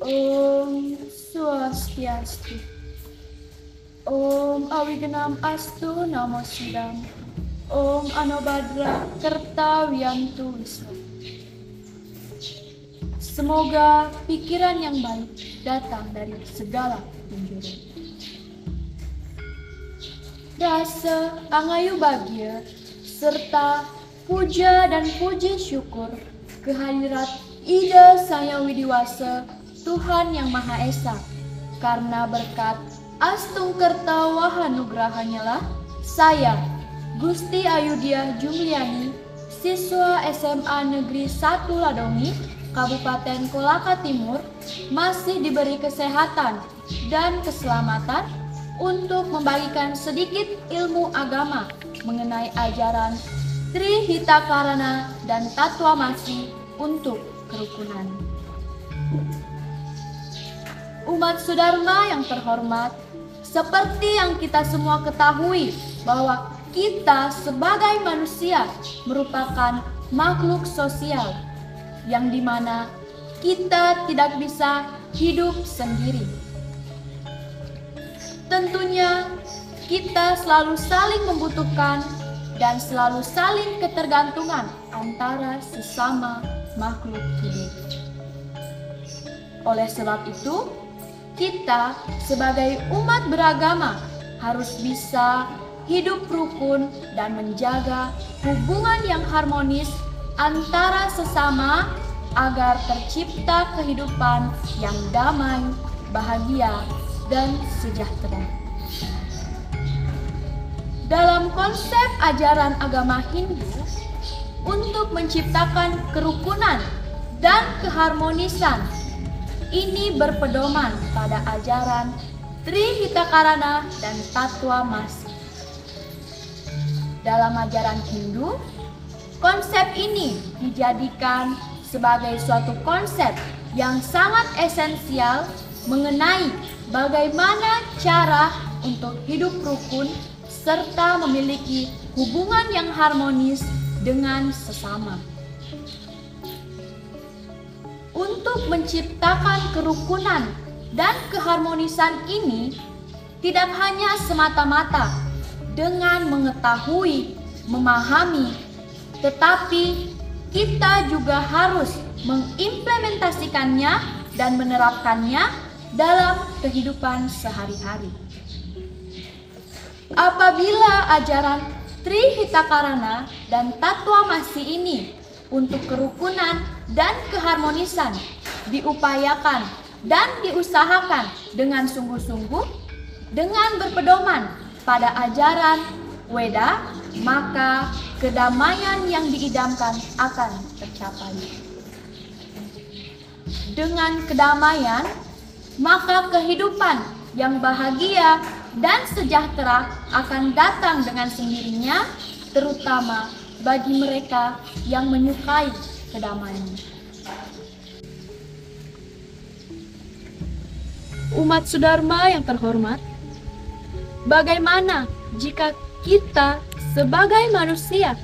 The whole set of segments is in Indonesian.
Om Swastiastu. Om Awigenam Astu Namo Sidam. Om Anobhadra Kertawiyantu Wisnu. Semoga pikiran yang baik datang dari segala penjuru. Rasa angayu bahagia serta puja dan puji syukur kehadirat Ida Sang Widiwasa Tuhan Yang Maha Esa, karena berkat Astung Kerta Wahanugrahanya lah saya, Gusti Ayudia Jumliani, siswa SMA Negeri 1 Ladongi, Kabupaten Kolaka Timur, masih diberi kesehatan dan keselamatan untuk membagikan sedikit ilmu agama mengenai ajaran Trihitakarana dan Tatwamasi untuk kerukunan. Umat Sudharma yang terhormat, seperti yang kita semua ketahui bahwa kita sebagai manusia merupakan makhluk sosial yang dimana kita tidak bisa hidup sendiri. Tentunya kita selalu saling membutuhkan dan selalu saling ketergantungan antara sesama makhluk hidup. Oleh sebab itu, kita sebagai umat beragama harus bisa hidup rukun dan menjaga hubungan yang harmonis antara sesama agar tercipta kehidupan yang damai, bahagia, dan sejahtera. Dalam konsep ajaran agama Hindu, untuk menciptakan kerukunan dan keharmonisan, ini berpedoman pada ajaran Trihitakarana dan Tatwamasi. Dalam ajaran Hindu, konsep ini dijadikan sebagai suatu konsep yang sangat esensial mengenai bagaimana cara untuk hidup rukun serta memiliki hubungan yang harmonis dengan sesama. Untuk menciptakan kerukunan dan keharmonisan ini tidak hanya semata-mata dengan mengetahui, memahami, tetapi kita juga harus mengimplementasikannya dan menerapkannya dalam kehidupan sehari-hari. Apabila ajaran Trihitakarana dan Tatwamasi ini untuk kerukunan dan keharmonisan diupayakan dan diusahakan dengan sungguh-sungguh dengan berpedoman pada ajaran Weda, maka kedamaian yang diidamkan akan tercapai. Dengan kedamaian, maka kehidupan yang bahagia dan sejahtera akan datang dengan sendirinya, terutama bagi mereka yang menyukai kedamaian. Umat Sudharma yang terhormat, bagaimana jika kita sebagai manusia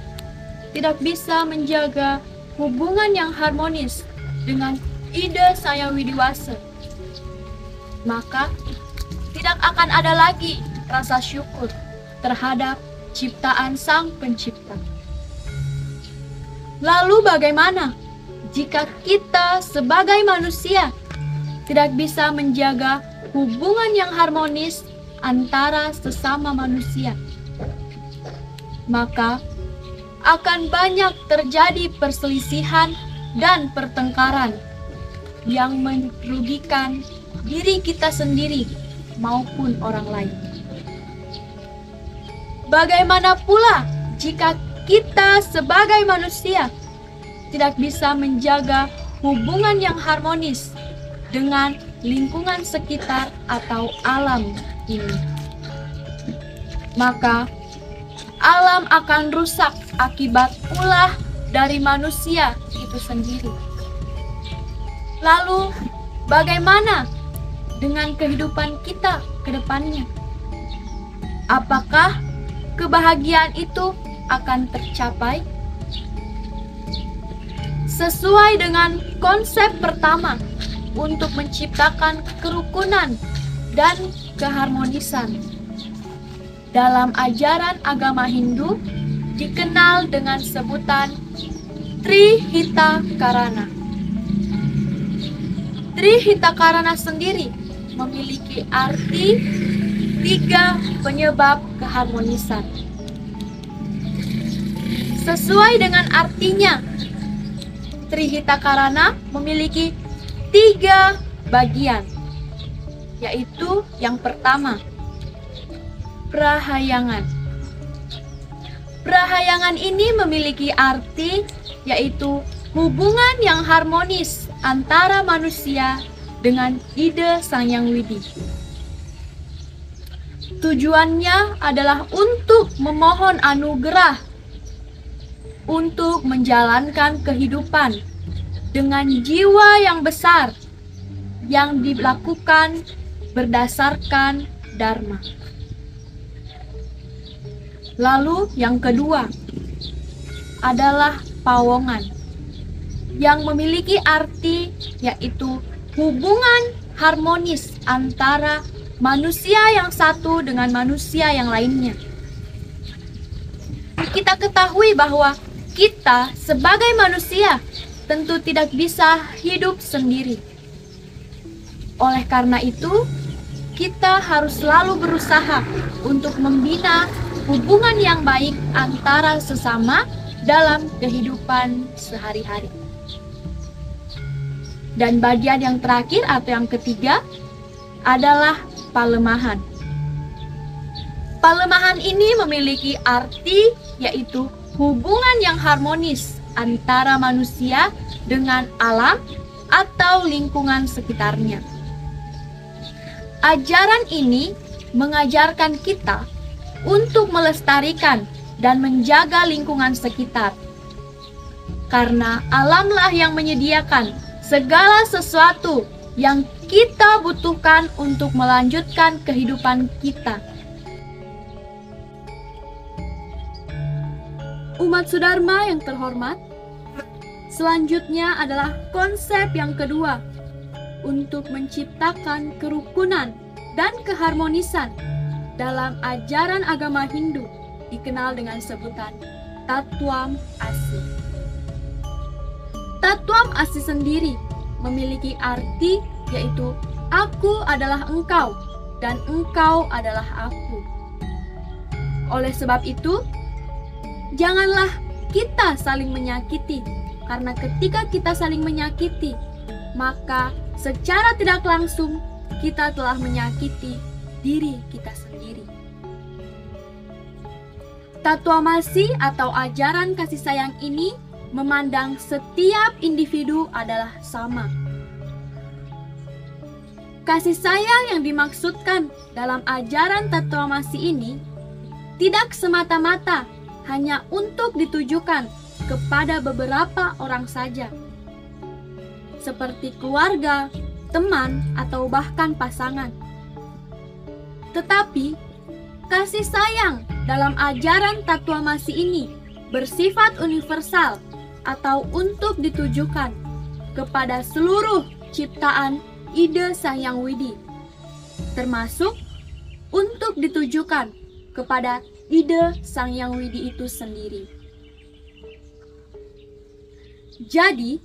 tidak bisa menjaga hubungan yang harmonis dengan Ida Sang Widiwasa? Maka tidak akan ada lagi rasa syukur terhadap ciptaan Sang Pencipta. Lalu bagaimana jika kita sebagai manusia tidak bisa menjaga hubungan yang harmonis antara sesama manusia? Maka akan banyak terjadi perselisihan dan pertengkaran yang merugikan diri kita sendiri maupun orang lain. Bagaimana pula jika kita sebagai manusia tidak bisa menjaga hubungan yang harmonis dengan lingkungan sekitar atau alam ini? Maka alam akan rusak akibat ulah dari manusia itu sendiri. Lalu bagaimana dengan kehidupan kita ke depannya? Apakah kebahagiaan itu akan tercapai? Sesuai dengan konsep pertama untuk menciptakan kerukunan dan keharmonisan. Dalam ajaran agama Hindu dikenal dengan sebutan Trihita Karana. Trihita Karana sendiri memiliki arti 3 penyebab keharmonisan. Sesuai dengan artinya, Trihita Karana memiliki 3 bagian, yaitu yang pertama, prahayangan. Prahayangan ini memiliki arti yaitu hubungan yang harmonis antara manusia dengan ide Sang Yang Widi. Tujuannya adalah untuk memohon anugerah untuk menjalankan kehidupan dengan jiwa yang besar yang dilakukan berdasarkan Dharma. Lalu yang kedua adalah pawongan yang memiliki arti yaitu hubungan harmonis antara manusia yang satu dengan manusia yang lainnya. Kita ketahui bahwa kita sebagai manusia tentu tidak bisa hidup sendiri. Oleh karena itu, kita harus selalu berusaha untuk membina hubungan yang baik antara sesama dalam kehidupan sehari-hari. Dan bagian yang terakhir atau yang ketiga adalah palemahan. Palemahan ini memiliki arti yaitu hubungan yang harmonis antara manusia dengan alam atau lingkungan sekitarnya. Ajaran ini mengajarkan kita untuk melestarikan dan menjaga lingkungan sekitar. Karena alamlah yang menyediakan segala sesuatu yang kita butuhkan untuk melanjutkan kehidupan kita. Umat Sudharma yang terhormat, selanjutnya adalah konsep yang kedua untuk menciptakan kerukunan dan keharmonisan dalam ajaran agama Hindu dikenal dengan sebutan Tattwam Asi. Tattwam Asi sendiri memiliki arti yaitu aku adalah engkau dan engkau adalah aku. Oleh sebab itu, janganlah kita saling menyakiti, karena ketika kita saling menyakiti, maka secara tidak langsung kita telah menyakiti diri kita sendiri. Tattwamasi atau ajaran kasih sayang ini memandang setiap individu adalah sama. Kasih sayang yang dimaksudkan dalam ajaran Tattwamasi ini tidak semata-mata hanya untuk ditujukan kepada beberapa orang saja, seperti keluarga, teman, atau bahkan pasangan. Tetapi, kasih sayang dalam ajaran Tattwamasi ini bersifat universal atau untuk ditujukan kepada seluruh ciptaan ide Sang Yang Widi, termasuk untuk ditujukan kepada ide Sang Yang Widi itu sendiri. Jadi,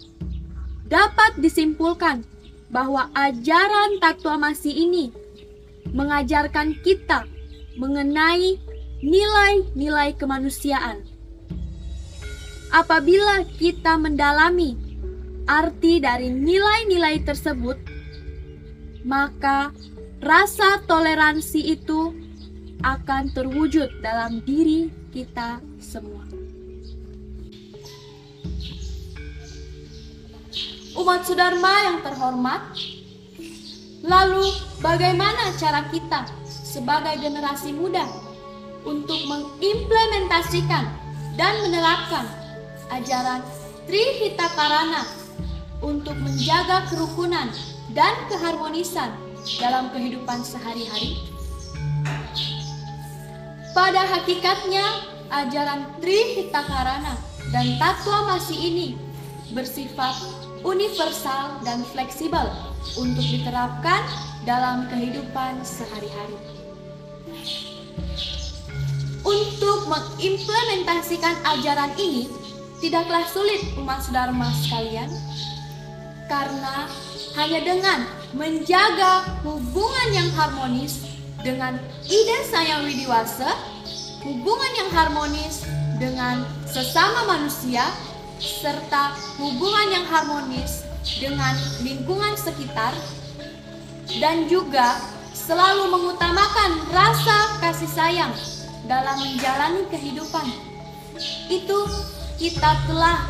dapat disimpulkan bahwa ajaran Tattwamasi ini mengajarkan kita mengenai nilai-nilai kemanusiaan. Apabila kita mendalami arti dari nilai-nilai tersebut, maka rasa toleransi itu akan terwujud dalam diri kita semua. Umat Sudharma yang terhormat, lalu bagaimana cara kita sebagai generasi muda untuk mengimplementasikan dan menerapkan ajaran Trihita Karana untuk menjaga kerukunan dan keharmonisan dalam kehidupan sehari-hari? Pada hakikatnya, ajaran Trihita Karana dan Tattwamasi ini bersifat universal dan fleksibel, untuk diterapkan dalam kehidupan sehari-hari. Untuk mengimplementasikan ajaran ini tidaklah sulit umat Dharma sekalian, karena hanya dengan menjaga hubungan yang harmonis dengan ide saya widiwasa, hubungan yang harmonis dengan sesama manusia, serta hubungan yang harmonis dengan lingkungan sekitar, dan juga selalu mengutamakan rasa kasih sayang dalam menjalani kehidupan, itu kita telah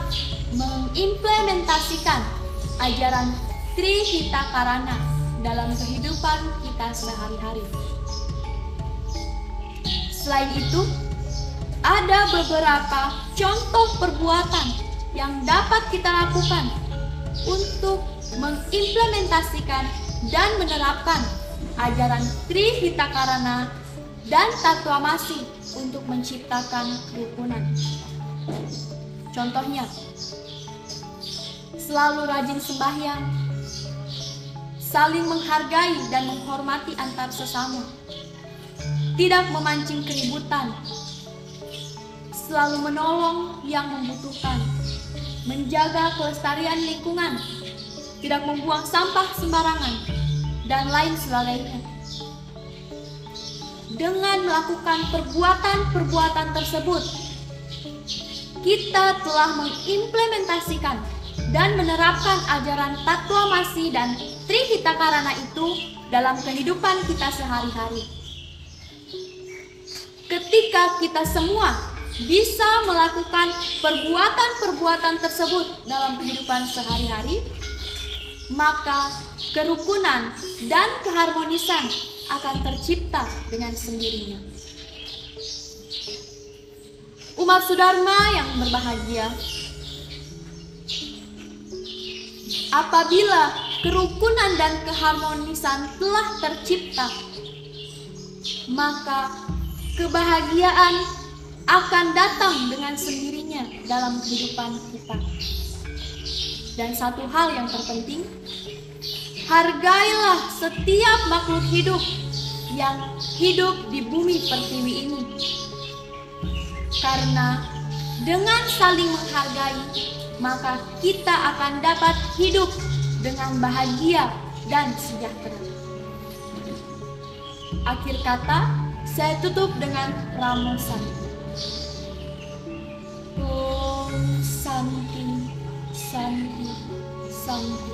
mengimplementasikan ajaran Trihitakarana dalam kehidupan kita sehari-hari. Selain itu, ada beberapa contoh perbuatan yang dapat kita lakukan untuk mengimplementasikan dan menerapkan ajaran Trihitakarana dan Tatwamasi untuk menciptakan kerukunan. Contohnya, selalu rajin sembahyang, saling menghargai dan menghormati antar sesama, tidak memancing keributan, selalu menolong yang membutuhkan, menjaga kelestarian lingkungan, tidak membuang sampah sembarangan, dan lain sebagainya. Dengan melakukan perbuatan-perbuatan tersebut, kita telah mengimplementasikan dan menerapkan ajaran Tatwamasi dan Trihitakarana itu dalam kehidupan kita sehari-hari. Ketika kita semua bisa melakukan perbuatan-perbuatan tersebut dalam kehidupan sehari-hari, maka kerukunan dan keharmonisan akan tercipta dengan sendirinya. Umat Dharma yang berbahagia, apabila kerukunan dan keharmonisan telah tercipta, maka kebahagiaan akan datang dengan sendirinya dalam kehidupan kita. Dan satu hal yang terpenting, hargailah setiap makhluk hidup yang hidup di bumi pertiwi ini. Karena dengan saling menghargai, maka kita akan dapat hidup dengan bahagia dan sejahtera. Akhir kata, saya tutup dengan Ramo Santi. Om Santi, Santi, Santi.